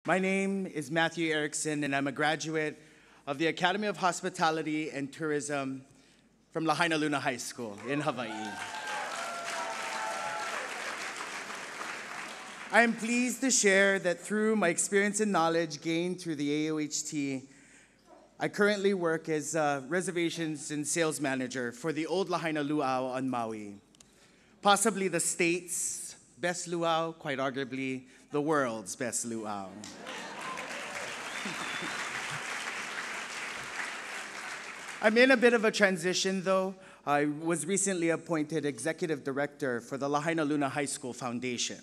My name is Matthew Erickson, and I'm a graduate of the Academy of Hospitality and Tourism from Lahaina Luna High School in Hawaii. I am pleased to share that through my experience and knowledge gained through the AOHT, I currently work as a reservations and sales manager for the Old Lahaina Luau on Maui, possibly the state's best luau, quite arguably the world's best luau. I'm in a bit of a transition though. I was recently appointed executive director for the Lahaina Luna High School Foundation.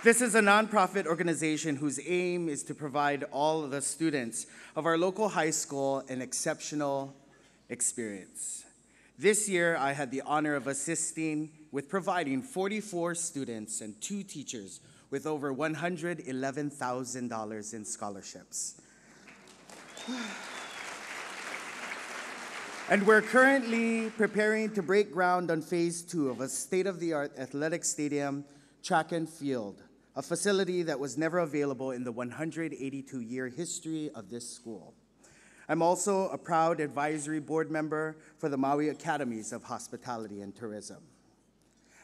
This is a nonprofit organization whose aim is to provide all of the students of our local high school an exceptional experience. This year, I had the honor of assisting with providing 44 students and 2 teachers with over $111,000 in scholarships. And we're currently preparing to break ground on phase 2 of a state-of-the-art athletic stadium, track and field, a facility that was never available in the 182-year history of this school. I'm also a proud advisory board member for the Maui Academies of Hospitality and Tourism.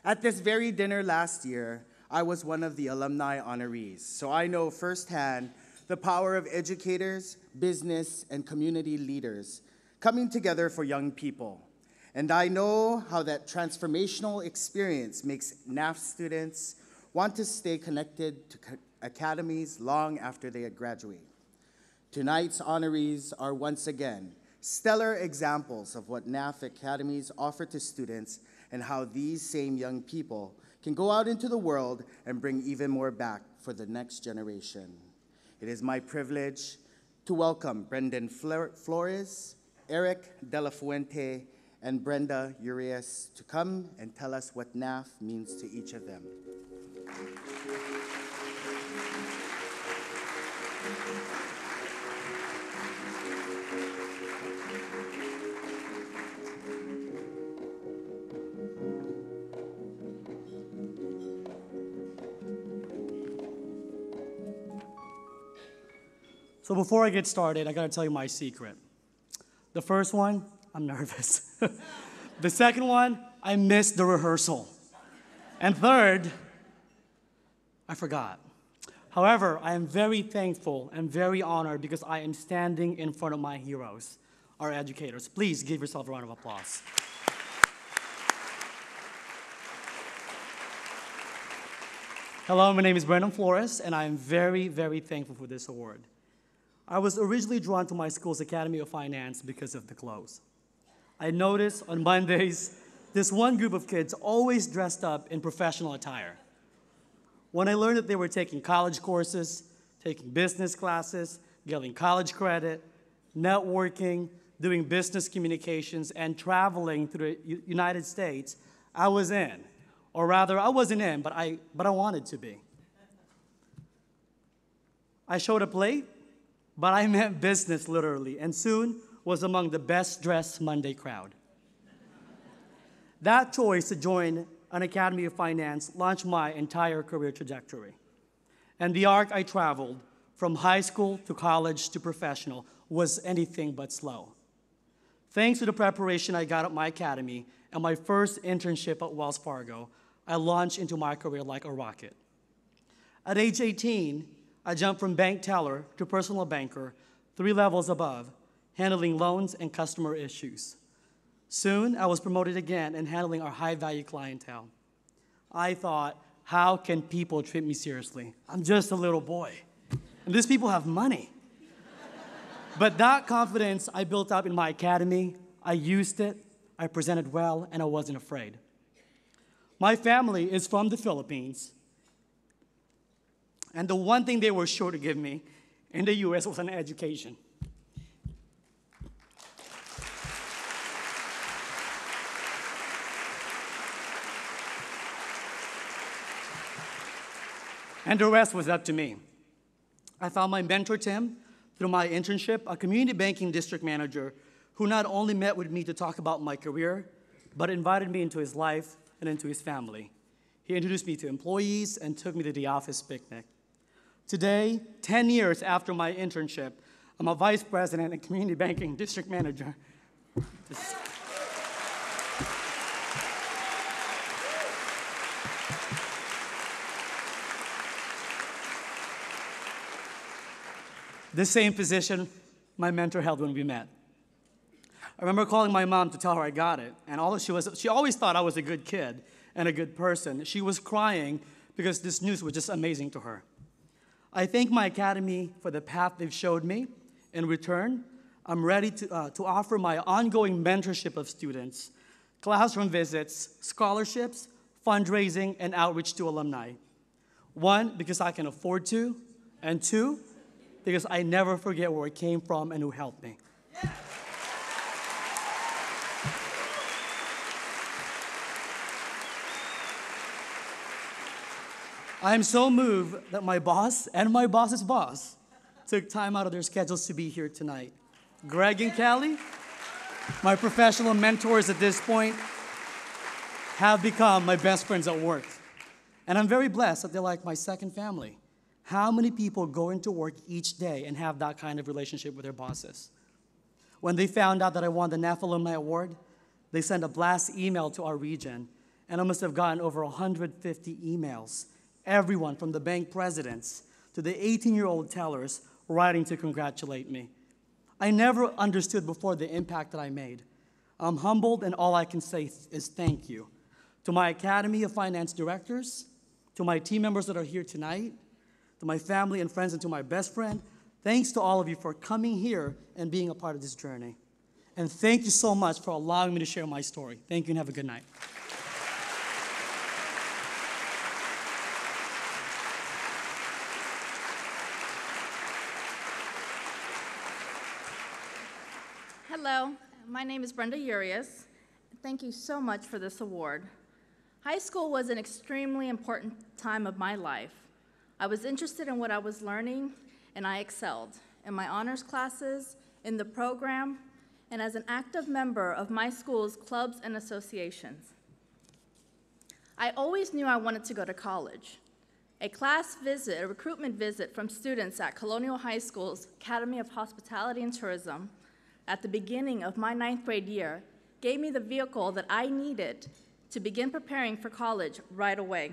At this very dinner last year, I was one of the alumni honorees, so I know firsthand the power of educators, business, and community leaders coming together for young people. And I know how that transformational experience makes NAF students want to stay connected to academies long after they graduate. Tonight's honorees are once again stellar examples of what NAF academies offer to students and how these same young people can go out into the world and bring even more back for the next generation. It is my privilege to welcome Brendan Flores, Eric De La Fuente, and Brenda Urias to come and tell us what NAF means to each of them. So before I get started, I gotta tell you my secret. The first one, I'm nervous. The second one, I missed the rehearsal. And third, I forgot. However, I am very thankful and very honored because I am standing in front of my heroes, our educators. Please give yourself a round of applause. Hello, my name is Brendan Flores, and I am very, very thankful for this award. I was originally drawn to my school's Academy of Finance because of the clothes. I noticed on Mondays, this one group of kids always dressed up in professional attire. When I learned that they were taking college courses, taking business classes, getting college credit, networking, doing business communications, and traveling through the United States, I was in. Or rather, I wasn't in, but I wanted to be. I showed up late, but I meant business literally, and soon was among the best dressed Monday crowd. That choice to join an Academy of Finance launched my entire career trajectory. And the arc I traveled from high school to college to professional was anything but slow. Thanks to the preparation I got at my academy and my first internship at Wells Fargo, I launched into my career like a rocket. At age 18, I jumped from bank teller to personal banker, 3 levels above, handling loans and customer issues. Soon, I was promoted again in handling our high-value clientele. I thought, how can people treat me seriously? I'm just a little boy, and these people have money. But that confidence I built up in my academy, I used it, I presented well, and I wasn't afraid. My family is from the Philippines, and the one thing they were sure to give me in the US was an education. And the rest was up to me. I found my mentor, Tim, through my internship, a community banking district manager who not only met with me to talk about my career, but invited me into his life and into his family. He introduced me to employees and took me to the office picnic. Today, 10 years after my internship, I'm a vice president and community banking district manager. This same position my mentor held when we met. I remember calling my mom to tell her I got it, and she always thought I was a good kid and a good person. She was crying because this news was just amazing to her. I thank my academy for the path they've showed me. In return, I'm ready to offer my ongoing mentorship of students, classroom visits, scholarships, fundraising, and outreach to alumni. One, because I can afford to, and two, because I never forget where I came from and who helped me. I am so moved that my boss and my boss's boss took time out of their schedules to be here tonight. Greg and Callie, my professional mentors at this point, have become my best friends at work. And I'm very blessed that they're like my second family. How many people go into work each day and have that kind of relationship with their bosses? When they found out that I won the NAF Alumni Award, they sent a blast email to our region, and I must have gotten over 150 emails. Everyone from the bank presidents to the 18-year-old tellers writing to congratulate me. I never understood before the impact that I made. I'm humbled, and all I can say is thank you. To my Academy of Finance directors, to my team members that are here tonight, to my family and friends, and to my best friend, thanks to all of you for coming here and being a part of this journey. And thank you so much for allowing me to share my story. Thank you and have a good night. Hello, my name is Brenda Urias. Thank you so much for this award. High school was an extremely important time of my life. I was interested in what I was learning, and I excelled in my honors classes, in the program, and as an active member of my school's clubs and associations. I always knew I wanted to go to college. A class visit, a recruitment visit from students at Colonial High School's Academy of Hospitality and Tourism at the beginning of my 9th grade year gave me the vehicle that I needed to begin preparing for college right away.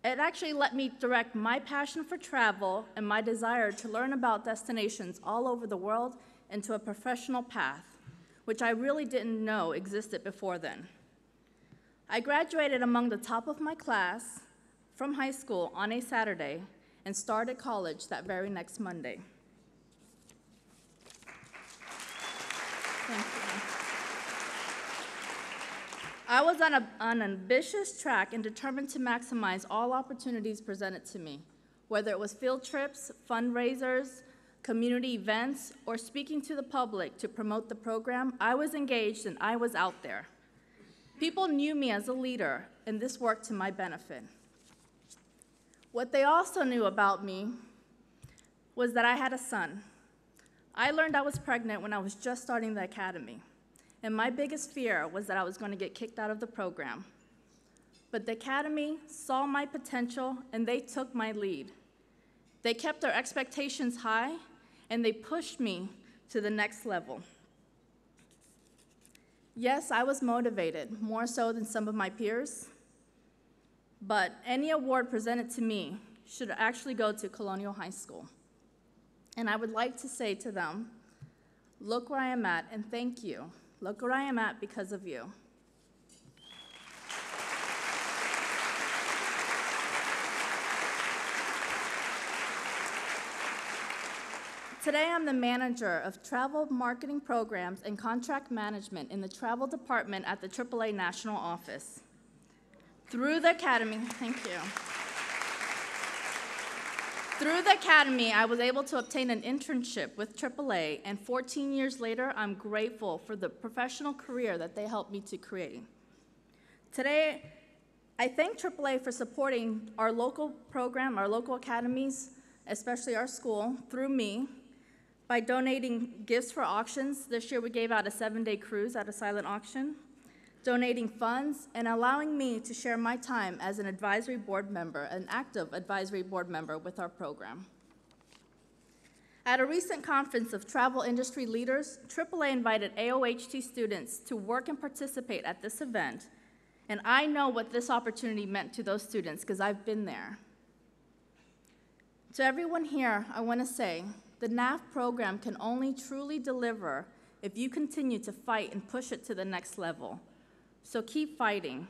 It actually let me direct my passion for travel and my desire to learn about destinations all over the world into a professional path, which I really didn't know existed before then. I graduated among the top of my class from high school on a Saturday and started college that very next Monday. Thank you. I was on an ambitious track and determined to maximize all opportunities presented to me, whether it was field trips, fundraisers, community events, or speaking to the public to promote the program. I was engaged and I was out there. People knew me as a leader, and this worked to my benefit. What they also knew about me was that I had a son. I learned I was pregnant when I was just starting the academy, and my biggest fear was that I was going to get kicked out of the program. But the academy saw my potential, and they took my lead. They kept their expectations high, and they pushed me to the next level. Yes, I was motivated, more so than some of my peers, but any award presented to me should actually go to Colonial High School. And I would like to say to them, look where I am at, and thank you. Look where I am at because of you. Today, I'm the manager of travel marketing programs and contract management in the travel department at the AAA National Office. Through the academy, thank you. Through the academy, I was able to obtain an internship with AAA, and 14 years later, I'm grateful for the professional career that they helped me to create. Today, I thank AAA for supporting our local program, our local academies, especially our school, through me, by donating gifts for auctions. This year, we gave out a 7-day cruise at a silent auction. donating funds, and allowing me to share my time as an advisory board member, an active advisory board member with our program. At a recent conference of travel industry leaders, AAA invited AOHT students to work and participate at this event, and I know what this opportunity meant to those students because I've been there. To everyone here, I want to say, the NAF program can only truly deliver if you continue to fight and push it to the next level. So keep fighting.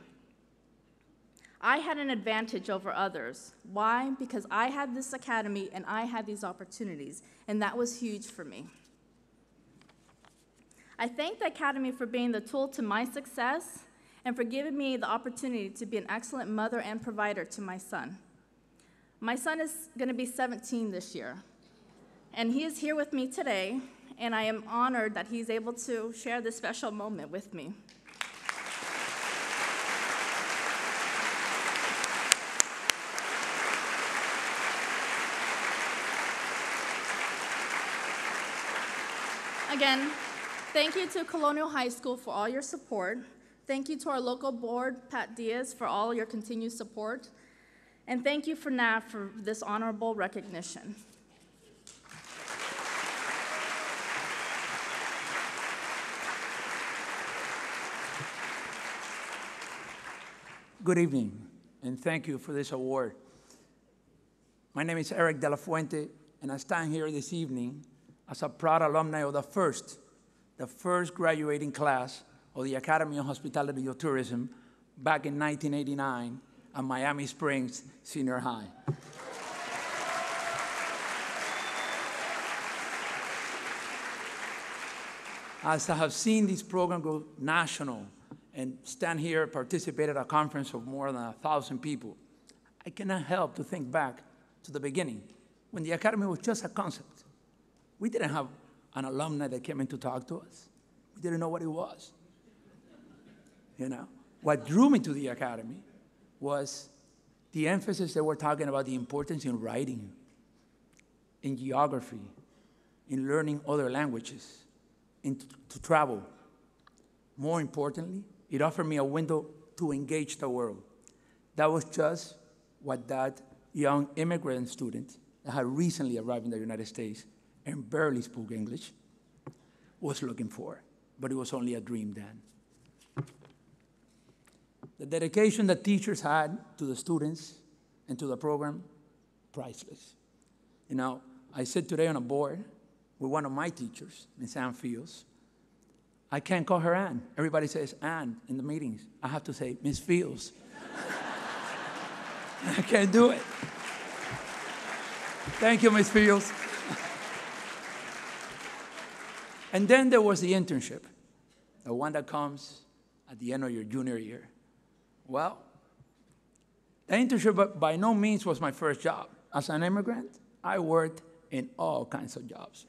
I had an advantage over others. Why? Because I had this academy and I had these opportunities, and that was huge for me. I thank the academy for being the tool to my success and for giving me the opportunity to be an excellent mother and provider to my son. My son is going to be 17 this year, and he is here with me today, and I am honored that he's able to share this special moment with me. Again, thank you to Colonial High School for all your support. Thank you to our local board, Pat Diaz, for all your continued support. And thank you for NAF for this honorable recognition. Good evening, and thank you for this award. My name is Eric De La Fuente, and I stand here this evening as a proud alumni of the first graduating class of the Academy of Hospitality and Tourism back in 1989 at Miami Springs Senior High. As I have seen this program go national and stand here, participate at a conference of more than 1,000 people, I cannot help to think back to the beginning, when the Academy was just a concept. We didn't have an alumni that came in to talk to us. We didn't know what it was. You know, what drew me to the Academy was the emphasis that we're talking about, the importance in writing, in geography, in learning other languages, to travel. More importantly, it offered me a window to engage the world. That was just what that young immigrant student that had recently arrived in the United States and barely spoke English was looking for, but it was only a dream then. The dedication that teachers had to the students and to the program, priceless. You know, I sit today on a board with one of my teachers, Ms. Ann Fields. I can't call her Ann. Everybody says Ann in the meetings. I have to say Ms. Fields. I can't do it. Thank you, Ms. Fields. And then there was the internship, the one that comes at the end of your junior year. Well, the internship by no means was my first job. As an immigrant, I worked in all kinds of jobs.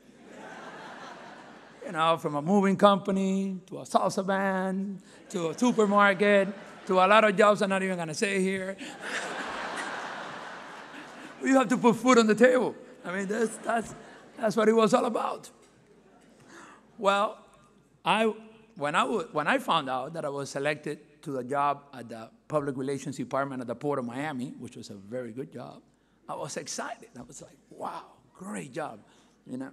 You know, from a moving company, to a salsa band, to a supermarket, to a lot of jobs I'm not even gonna say here. You have to put food on the table. I mean, that's what it was all about. Well, when I found out that I was selected to the job at the Public Relations Department at the Port of Miami, which was a very good job, I was excited. I was like, wow, great job, you know.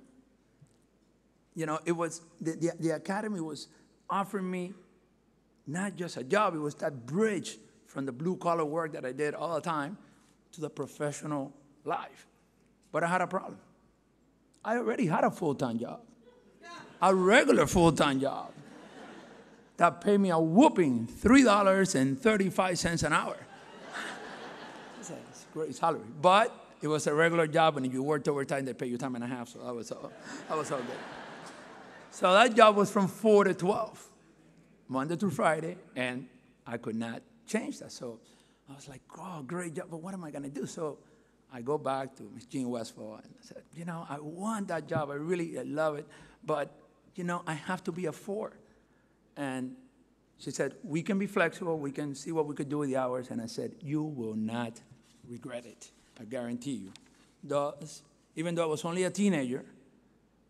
You know, it was, the Academy was offering me not just a job, it was that bridge from the blue-collar work that I did all the time to the professional life. But I had a problem. I already had a full-time job, a regular full-time job that paid me a whooping $3.35 an hour. It's a great salary. But it was a regular job, and if you worked overtime, they pay you time and a half, so that was all good. So that job was from 4 to 12, Monday through Friday, and I could not change that. So I was like, oh, great job, but what am I going to do? So I go back to Ms. Jean Westfall, and I said, you know, I want that job. I love it, but, you know, I have to be a 4. And she said, we can be flexible. We can see what we could do with the hours. And I said, you will not regret it. I guarantee you. Thus, even though I was only a teenager,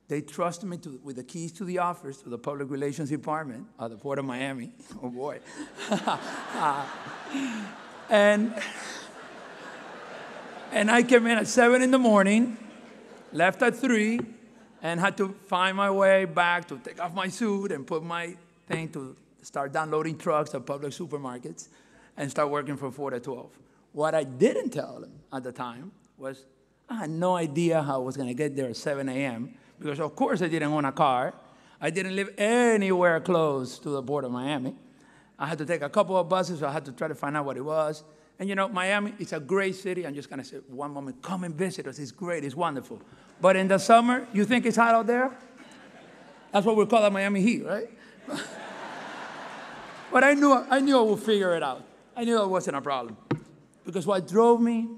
They trusted me with the keys to the office, to the public relations department of the Port of Miami. Oh, boy. and I came in at 7 in the morning, left at 3, and had to find my way back to take off my suit and put my thing to start downloading trucks at public supermarkets and start working from 4 to 12. What I didn't tell them at the time was I had no idea how I was going to get there at 7 a.m. because, of course, I didn't own a car. I didn't live anywhere close to the Port of Miami. I had to take a couple of buses, so I had to try to find out what it was. And, you know, Miami is a great city. I'm just going to say one moment, come and visit us. It's great. It's wonderful. But in the summer, you think it's hot out there? That's what we call it Miami heat, right? But I knew I would figure it out. I knew it wasn't a problem. Because what drove me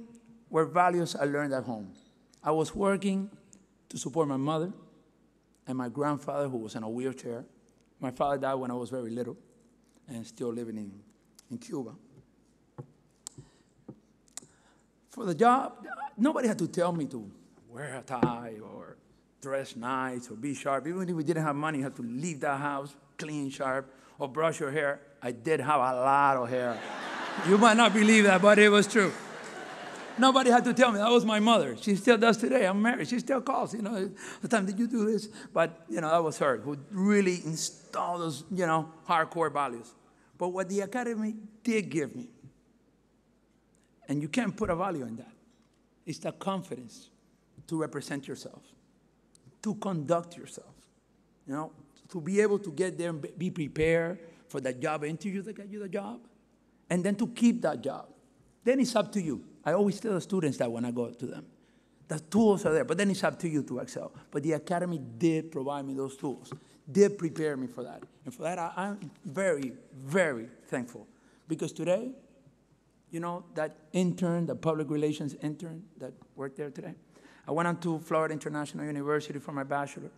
were values I learned at home. I was working to support my mother and my grandfather, who was in a wheelchair. My father died when I was very little and still living in Cuba. For the job, nobody had to tell me to wear a tie or dress nice or be sharp. Even if we didn't have money, you had to leave the house clean, sharp, or brush your hair. I did have a lot of hair. You might not believe that, but it was true. Nobody had to tell me. That was my mother. She still does today. I'm married. She still calls, you know, the time did you do this? But, you know, that was her who really installed those, you know, hardcore values. But what the academy did give me, and you can't put a value in that, is the confidence to represent yourself, to conduct yourself, you know, to be able to get there and be prepared for that job interview that got you the job, and then to keep that job. Then it's up to you. I always tell the students that when I go to them. The tools are there, but then it's up to you to excel. But the academy did provide me those tools, did prepare me for that. And for that, I'm very, very thankful. Because today, you know, that intern, the public relations intern that worked there today, I went on to Florida International University for my bachelor.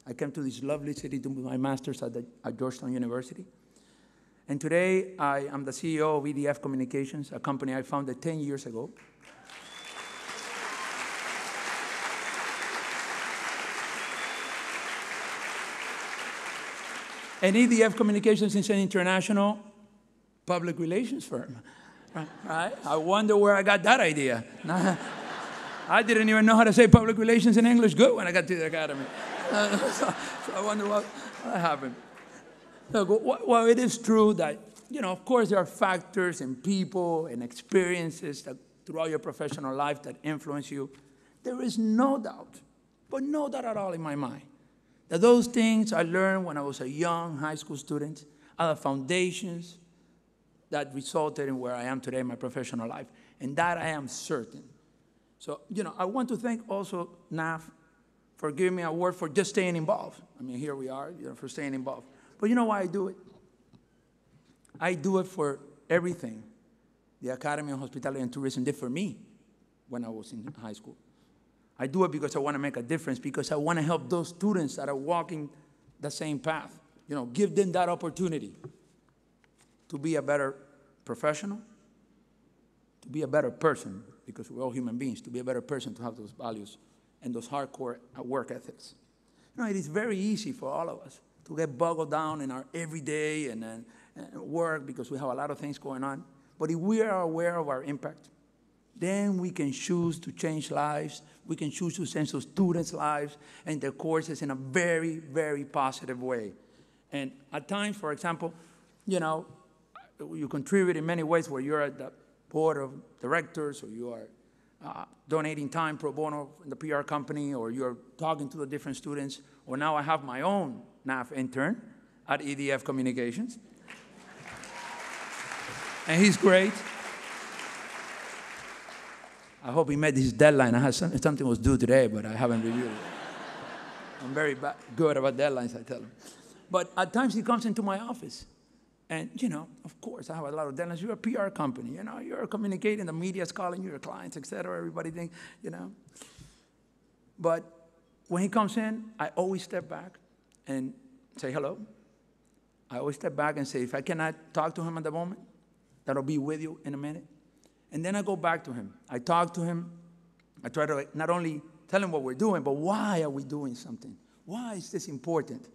I came to this lovely city to do my master's at Georgetown University. And today, I am the CEO of EDF Communications, a company I founded 10 years ago. And EDF Communications is an international public relations firm. Right? I wonder where I got that idea. I didn't even know how to say public relations in English good when I got to the academy. So I wonder what happened. Look, well, it is true that, you know, of course there are factors and people and experiences that throughout your professional life that influence you. There is no doubt, but no doubt at all in my mind, that those things I learned when I was a young high school student are the foundations that resulted in where I am today in my professional life. And that I am certain. So, you know, I want to thank also NAF for giving me an award for just staying involved. I mean, here we are, you know, for staying involved. But you know why I do it? I do it for everything the Academy of Hospitality and Tourism did for me when I was in high school. I do it because I want to make a difference, because I want to help those students that are walking the same path. You know, give them that opportunity to be a better professional, to be a better person, because we're all human beings, to be a better person, to have those values and those hardcore work ethics. You know, it is very easy for all of us to get boggled down in our everyday and work because we have a lot of things going on. But if we are aware of our impact, then we can choose to change lives. We can choose to change those students' lives and their courses in a very, very positive way. And at times, for example, you know, you contribute in many ways where you're at the board of directors, or you are donating time pro bono in the PR company, or you're talking to the different students, or now I have my own NAF intern at EDF Communications. And he's great. I hope he met his deadline. I had something was due today, but I haven't reviewed it. I'm very good about deadlines, I tell him. But at times he comes into my office. And, you know, of course, I have a lot of deadlines. You're a PR company, you know. You're communicating, the media's calling you, your clients, et cetera. Everybody thinks, you know. But when he comes in, I always step back and say hello. I always step back and say, if I cannot talk to him at the moment, that'll be with you in a minute. And then I go back to him. I talk to him. I try to not only tell him what we're doing, but why are we doing something? Why is this important?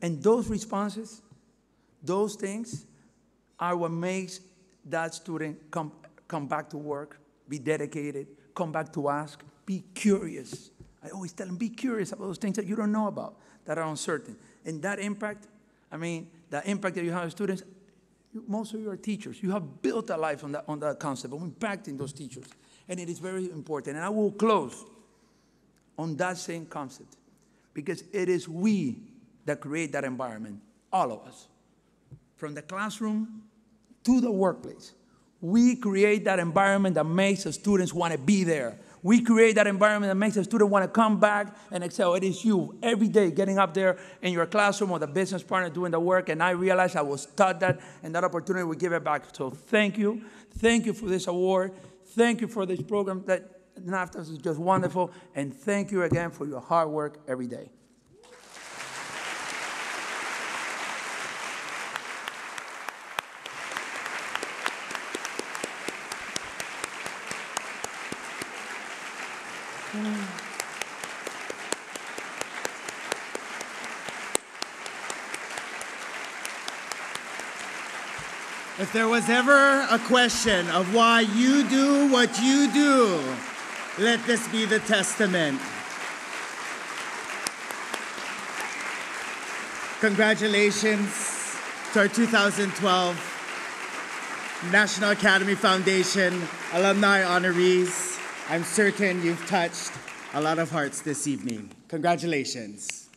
And those responses, those things are what makes that student come back to work, be dedicated, come back to ask, be curious. I always tell them, be curious about those things that you don't know about, that are uncertain. And that impact, the impact that you have on students, most of you are teachers. You have built a life on that concept of impacting those teachers. And it is very important. And I will close on that same concept, because it is we that create that environment, all of us. From the classroom to the workplace. We create that environment that makes the students want to be there. We create that environment that makes the student want to come back and excel. It is you every day getting up there in your classroom or the business partner doing the work. And I realized I was taught that, and that opportunity we give it back. So thank you. Thank you for this award. Thank you for this program that NAFTA is just wonderful. And thank you again for your hard work every day. If there was ever a question of why you do what you do, let this be the testament. Congratulations to our 2012 National Academy Foundation alumni honorees. I'm certain you've touched a lot of hearts this evening. Congratulations.